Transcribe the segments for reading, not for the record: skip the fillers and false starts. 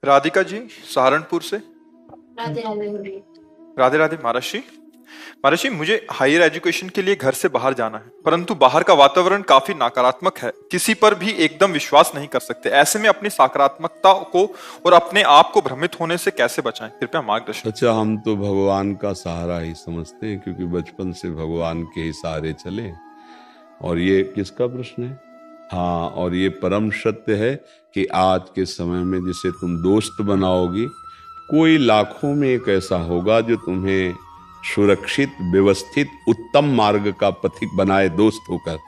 राधिका जी, सहारनपुर से। राधे राधे। राधे राधे महाराज जी। महाराज जी, मुझे higher education के लिए घर से बाहर जाना है, परंतु बाहर का वातावरण काफी नकारात्मक है। किसी पर भी एकदम विश्वास नहीं कर सकते। ऐसे में अपनी सकारात्मकता को और अपने आप को भ्रमित होने से कैसे बचाएं? कृपया मार्गदर्शन। अच्छा, हम तो भगवान का सहारा ही समझते हैं, क्योंकि बचपन से भगवान के ही सहारे चले। और ये किसका प्रश्न है? हाँ, और ये परम सत्य है कि आज के समय में जिसे तुम दोस्त बनाओगी, कोई लाखों में एक ऐसा होगा जो तुम्हें सुरक्षित, व्यवस्थित, उत्तम मार्ग का पथिक बनाए दोस्त होकर।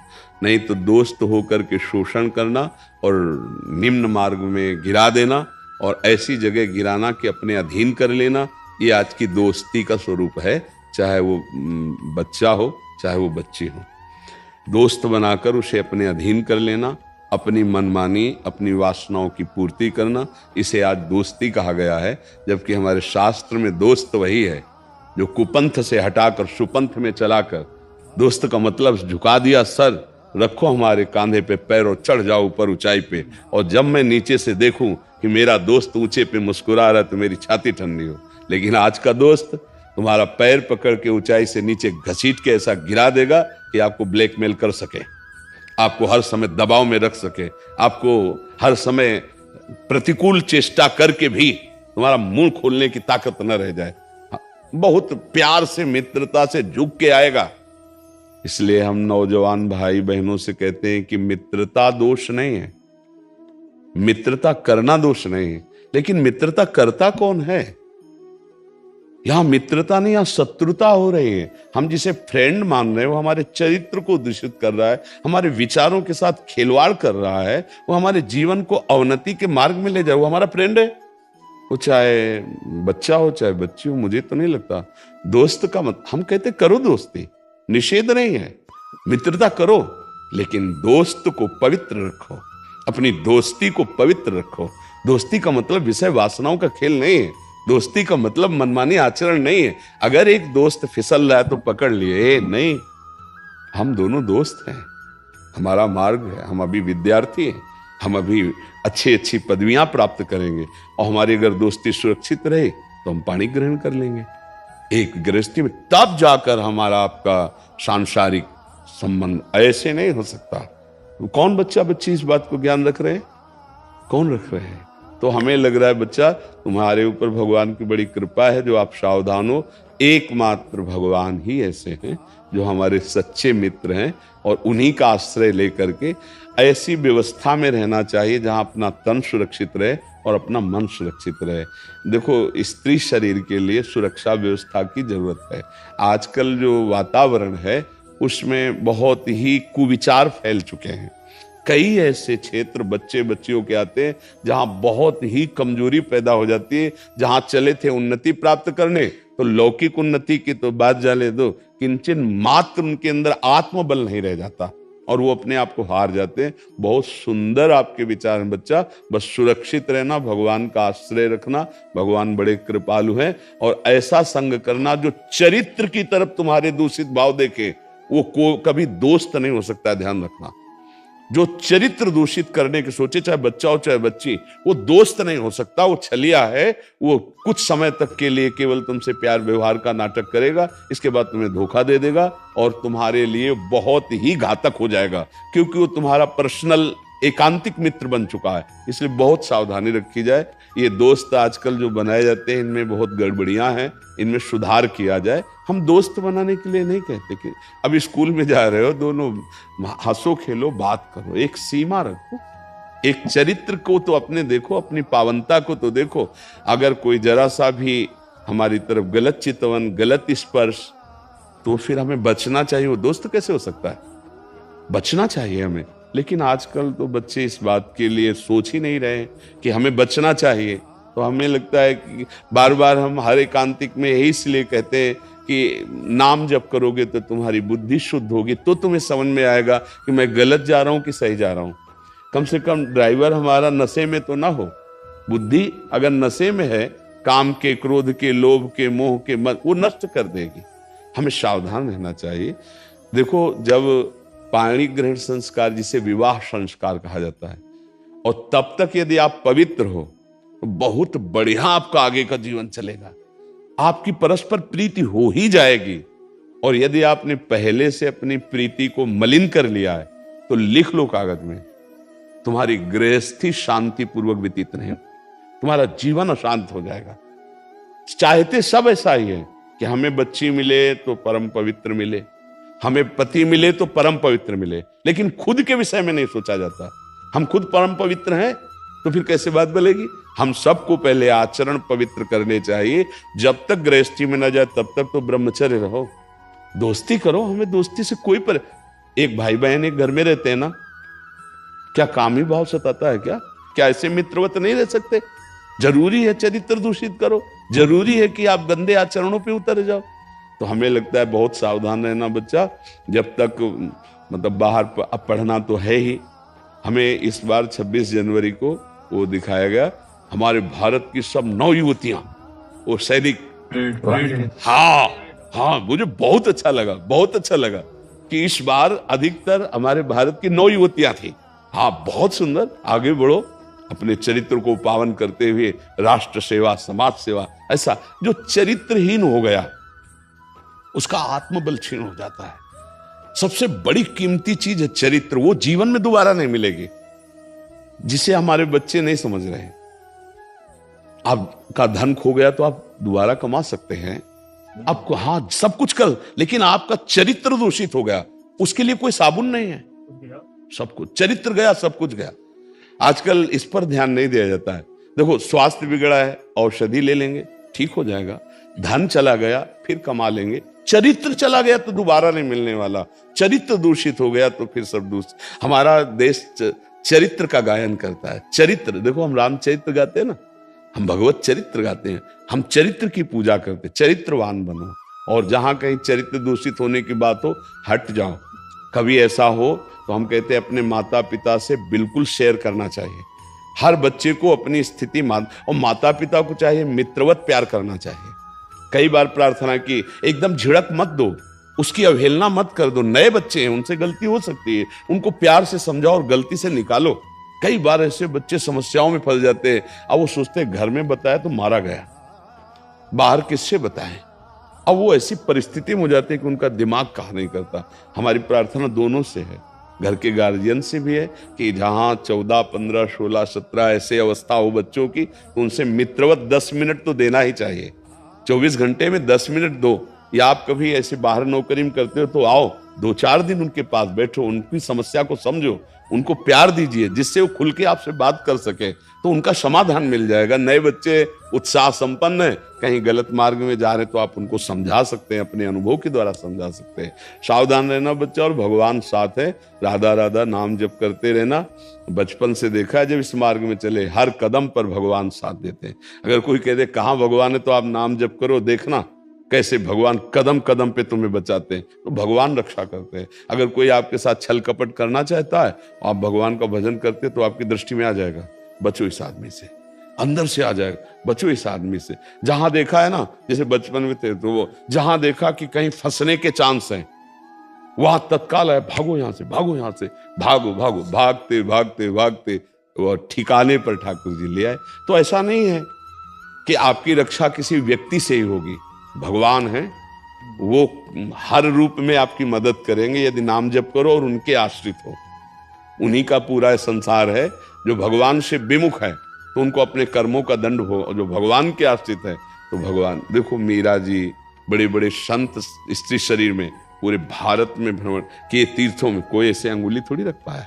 नहीं तो दोस्त होकर के शोषण करना और निम्न मार्ग में गिरा देना, और ऐसी जगह गिराना कि अपने अधीन कर लेना, ये आज की दोस्ती का स्वरूप है। चाहे वो बच्चा हो, चाहे वो बच्ची हो, दोस्त बनाकर उसे अपने अधीन कर लेना, अपनी मनमानी, अपनी वासनाओं की पूर्ति करना, इसे आज दोस्ती कहा गया है। जबकि हमारे शास्त्र में दोस्त वही है जो कुपंथ से हटाकर सुपंथ में चलाकर, दोस्त का मतलब झुका दिया सर, रखो हमारे कांधे पे पैर और चढ़ जाओ ऊपर ऊंचाई पे, और जब मैं नीचे से देखूं कि मेरा दोस्त ऊंचे पे मुस्कुरा रहा है तो मेरी छाती ठंडी हो। लेकिन आज का दोस्त तुम्हारा पैर पकड़ के ऊंचाई से नीचे घसीट के ऐसा गिरा देगा कि आपको ब्लैकमेल कर सके, आपको हर समय दबाव में रख सके, आपको हर समय प्रतिकूल चेष्टा करके भी तुम्हारा मुंह खोलने की ताकत न रह जाए। बहुत प्यार से, मित्रता से झुक के आएगा। इसलिए हम नौजवान भाई बहनों से कहते हैं कि मित्रता दोष नहीं है, मित्रता करना दोष नहीं है। लेकिन मित्रता करता कौन है? यहां मित्रता नहीं, यहां शत्रुता हो रही है। हम जिसे फ्रेंड मान रहे हैं वो हमारे चरित्र को दूषित कर रहा है, हमारे विचारों के साथ खिलवाड़ कर रहा है, वो हमारे जीवन को अवनति के मार्ग में ले जाए। वो हमारा फ्रेंड है, वो चाहे बच्चा हो चाहे बच्ची हो। मुझे तो नहीं लगता दोस्त का हम कहते करो दोस्ती, निषेध नहीं है, मित्रता करो, लेकिन दोस्त को पवित्र रखो, अपनी दोस्ती को पवित्र रखो। दोस्ती का मतलब विषय वासनाओं का खेल नहीं है, दोस्ती का मतलब मनमानी आचरण नहीं है। अगर एक दोस्त फिसल रहा है तो पकड़ लिए, नहीं, हम दोनों दोस्त हैं, हमारा मार्ग है, हम अभी विद्यार्थी हैं, हम अभी अच्छी अच्छी पदवियां प्राप्त करेंगे, और हमारी अगर दोस्ती सुरक्षित रहे तो हम पाणी ग्रहण कर लेंगे एक गृहस्थी में। तब जाकर हमारा आपका सांसारिक संबंध, ऐसे नहीं हो सकता। कौन बच्चा बच्ची इस बात को ज्ञान रख रहे हैं? कौन रख रहे हैं? तो हमें लग रहा है बच्चा, तुम्हारे ऊपर भगवान की बड़ी कृपा है जो आप सावधान हो। एकमात्र भगवान ही ऐसे हैं जो हमारे सच्चे मित्र हैं, और उन्हीं का आश्रय लेकर के ऐसी व्यवस्था में रहना चाहिए जहां अपना तन सुरक्षित रहे और अपना मन सुरक्षित रहे। देखो, स्त्री शरीर के लिए सुरक्षा व्यवस्था की जरूरत है। आजकल जो वातावरण है उसमें बहुत ही कुविचार फैल चुके हैं। कई ऐसे क्षेत्र बच्चे बच्चियों के आते हैं जहां बहुत ही कमजोरी पैदा हो जाती है। जहां चले थे उन्नति प्राप्त करने, तो लौकिक उन्नति की तो बात जाने दो, किंचन मात्र उनके अंदर आत्मबल नहीं रह जाता और वो अपने आप को हार जाते हैं। बहुत सुंदर आपके विचार हैं बच्चा, बस सुरक्षित रहना, भगवान का आश्रय रखना। भगवान बड़े कृपालु हैं, और ऐसा संग करना जो चरित्र की तरफ तुम्हारे दूषित भाव देखे, वो कभी दोस्त नहीं हो सकता है। ध्यान रखना, जो चरित्र दूषित करने के सोचे, चाहे बच्चा हो चाहे बच्ची, वो दोस्त नहीं हो सकता। वो छलिया है, वो कुछ समय तक के लिए केवल तुमसे प्यार व्यवहार का नाटक करेगा, इसके बाद तुम्हें धोखा दे देगा और तुम्हारे लिए बहुत ही घातक हो जाएगा, क्योंकि वो तुम्हारा पर्सनल एकांतिक मित्र बन चुका है। इसलिए बहुत सावधानी रखी जाए। ये दोस्त आजकल जो बनाए जाते हैं इनमें बहुत गड़बड़ियां हैं, इनमें सुधार किया जाए। हम दोस्त बनाने के लिए नहीं कहते कि अब स्कूल में जा रहे हो, दोनों हंसो खेलो बात करो, एक सीमा रखो, एक चरित्र को तो अपने देखो, अपनी पावनता को तो देखो। अगर कोई जरा सा भी हमारी तरफ गलत चितवन, गलत स्पर्श, तो फिर हमें बचना चाहिए। वो दोस्त कैसे हो सकता है? बचना चाहिए हमें। लेकिन आजकल तो बच्चे इस बात के लिए सोच ही नहीं रहे कि हमें बचना चाहिए। तो हमें लगता है कि बार बार हम हर एकांतिक में यही इसलिए कहते हैं कि नाम जप करोगे तो तुम्हारी बुद्धि शुद्ध होगी, तो तुम्हें समझ में आएगा कि मैं गलत जा रहा हूं कि सही जा रहा हूं। कम से कम ड्राइवर हमारा नशे में तो ना हो। बुद्धि अगर नशे में है, काम के, क्रोध के, लोभ के, मोह के, वो नष्ट कर देगी। हमें सावधान रहना चाहिए। देखो, जब पाणी ग्रहण संस्कार, जिसे विवाह संस्कार कहा जाता है, और तब तक यदि आप पवित्र हो, तो बहुत बढ़िया आपका आगे का जीवन चलेगा। आपकी परस्पर प्रीति हो ही जाएगी। और यदि आपने पहले से अपनी प्रीति को मलिन कर लिया है तो लिख लो कागज में, तुम्हारी गृहस्थी शांतिपूर्वक व्यतीत नहीं, तुम्हारा जीवन अशांत हो जाएगा। चाहते सब ऐसा ही है कि हमें बच्ची मिले तो परम पवित्र मिले, हमें पति मिले तो परम पवित्र मिले, लेकिन खुद के विषय में नहीं सोचा जाता। हम खुद परम पवित्र हैं तो फिर कैसे बात बनेगी। हम सबको पहले आचरण पवित्र करने चाहिए। जब तक गृहस्थी में न जाए तब तक तो ब्रह्मचर्य रहो, दोस्ती करो। हमें दोस्ती से कोई पर, एक भाई बहन एक घर में रहते हैं ना, क्या कामी भाव सताता है क्या? क्या ऐसे मित्रवत नहीं रह सकते? जरूरी है चरित्र दूषित करो, जरूरी है कि आप गंदे आचरणों पे उतर जाओ। तो हमें लगता है बहुत सावधान रहना बच्चा, जब तक मतलब बाहर अब पढ़ना तो है ही। हमें इस बार 26 जनवरी को वो दिखाया गया, हमारे भारत की सब 9 युवतियां, वो सैनिक। हाँ हाँ, मुझे बहुत अच्छा लगा, बहुत अच्छा लगा कि इस बार अधिकतर हमारे भारत की 9 युवतियां थी। हाँ, बहुत सुंदर। आगे बढ़ो, अपने चरित्र को पावन करते हुए राष्ट्र सेवा, समाज सेवा। ऐसा जो चरित्रहीन हो गया उसका आत्मबल क्षीण हो जाता है। सबसे बड़ी कीमती चीज है चरित्र, वो जीवन में दोबारा नहीं मिलेगी, जिसे हमारे बच्चे नहीं समझ रहे। आपका धन खो गया तो आप दोबारा कमा सकते हैं, आपको हाँ सब कुछ कर, लेकिन आपका चरित्र दूषित हो गया, उसके लिए कोई साबुन नहीं है। सब कुछ चरित्र गया, सब कुछ गया। आजकल इस पर ध्यान नहीं दिया जाता है। देखो, स्वास्थ्य बिगड़ा है, औषधि ले लेंगे, ठीक हो जाएगा। धन चला गया, फिर कमा लेंगे। चरित्र चला गया तो दोबारा नहीं मिलने वाला। चरित्र दूषित हो गया तो फिर सब दूषित। हमारा देश चरित्र का गायन करता है। चरित्र, देखो हम रामचरित्र गाते हैं ना, हम भगवत चरित्र गाते हैं, हम चरित्र की पूजा करते हैं। चरित्रवान बनो, और जहां कहीं चरित्र दूषित होने की बात हो, हट जाओ। कभी ऐसा हो तो हम कहते हैं अपने माता पिता से बिल्कुल शेयर करना चाहिए। हर बच्चे को अपनी स्थिति और माता पिता को चाहिए मित्रवत प्यार करना चाहिए। कई बार प्रार्थना की, एकदम झिड़क मत दो, उसकी अवहेलना मत कर दो। नए बच्चे हैं, उनसे गलती हो सकती है, उनको प्यार से समझाओ और गलती से निकालो। कई बार ऐसे बच्चे समस्याओं में फंस जाते हैं। अब वो सोचते हैं घर में बताया तो मारा गया, बाहर किससे बताएं। अब वो ऐसी परिस्थिति में हो जाती है कि उनका दिमाग काम नहीं करता। हमारी प्रार्थना दोनों से है, घर के गार्जियन से भी है कि जहां 14, 15, 16, 17 ऐसे अवस्था हो बच्चों की, तो उनसे मित्रवत 10 मिनट तो देना ही चाहिए। 24 घंटे में 10 मिनट दो। या आप कभी ऐसे बाहर नौकरी में करते हो तो आओ, 2-4 दिन उनके पास बैठो, उनकी समस्या को समझो, उनको प्यार दीजिए, जिससे वो खुल के आपसे बात कर सके, तो उनका समाधान मिल जाएगा। नए बच्चे उत्साह संपन्न है, कहीं गलत मार्ग में जा रहे तो आप उनको समझा सकते हैं, अपने अनुभव के द्वारा समझा सकते हैं। सावधान रहना बच्चा, और भगवान साथ है। राधा राधा नाम जप करते रहना। बचपन से देखा है, जब इस मार्ग में चले हर कदम पर भगवान साथ देते हैं। अगर कोई कह दे कहाँ भगवान है, तो आप नाम जप करो, देखना कैसे भगवान कदम कदम पे तुम्हें बचाते हैं। तो भगवान रक्षा करते हैं। अगर कोई आपके साथ छल कपट करना चाहता है, आप भगवान का भजन करते तो आपकी दृष्टि में आ जाएगा, बचो इस आदमी से, अंदर से आ जाएगा, बचो इस आदमी से। जहां देखा है ना, जैसे बचपन में थे तो वो जहां देखा कि कहीं फंसने के चांस हैं, वहां तत्काल है, भागो यहां से, भागो यहां से, भागो भागो, भागते भागते भागते वो ठिकाने पर ठाकुर जी ले आए। तो ऐसा नहीं है कि आपकी रक्षा किसी व्यक्ति से ही होगी। भगवान है, वो हर रूप में आपकी मदद करेंगे यदि नाम जप करो और उनके आश्रित हो। उन्हीं का पूरा संसार है। जो भगवान से विमुख है तो उनको अपने कर्मों का दंड हो, और जो भगवान के आश्रित है तो भगवान। देखो मीरा जी, बड़े बड़े संत स्त्री शरीर में पूरे भारत में भ्रमण किए, तीर्थों में, कोई ऐसे अंगुली थोड़ी रख पाया,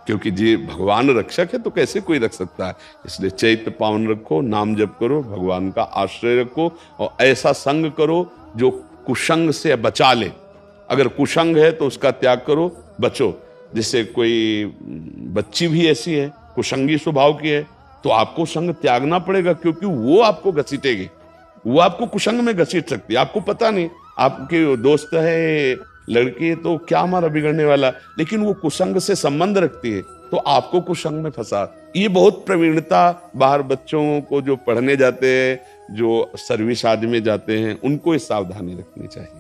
क्योंकि जी भगवान रक्षक है तो कैसे कोई रख सकता है। इसलिए चैत्र पावन रखो, नाम जप करो, भगवान का आश्रय रखो, और ऐसा संग करो जो कुसंग से बचा ले। अगर कुसंग है तो उसका त्याग करो, बचो। जैसे कोई बच्ची भी ऐसी है, कुसंगी स्वभाव की है, तो आपको संग त्यागना पड़ेगा, क्योंकि वो आपको घसीटेगी, वो आपको कुसंग में घसीट सकती है। आपको पता नहीं, आपके दोस्त है लड़की, तो क्या हमारा बिगड़ने वाला, लेकिन वो कुसंग से संबंध रखती है तो आपको कुसंग में फंसा। ये बहुत प्रवीणता बाहर बच्चों को जो पढ़ने जाते हैं, जो सर्विस आदि में जाते हैं, उनको ये सावधानी रखनी चाहिए।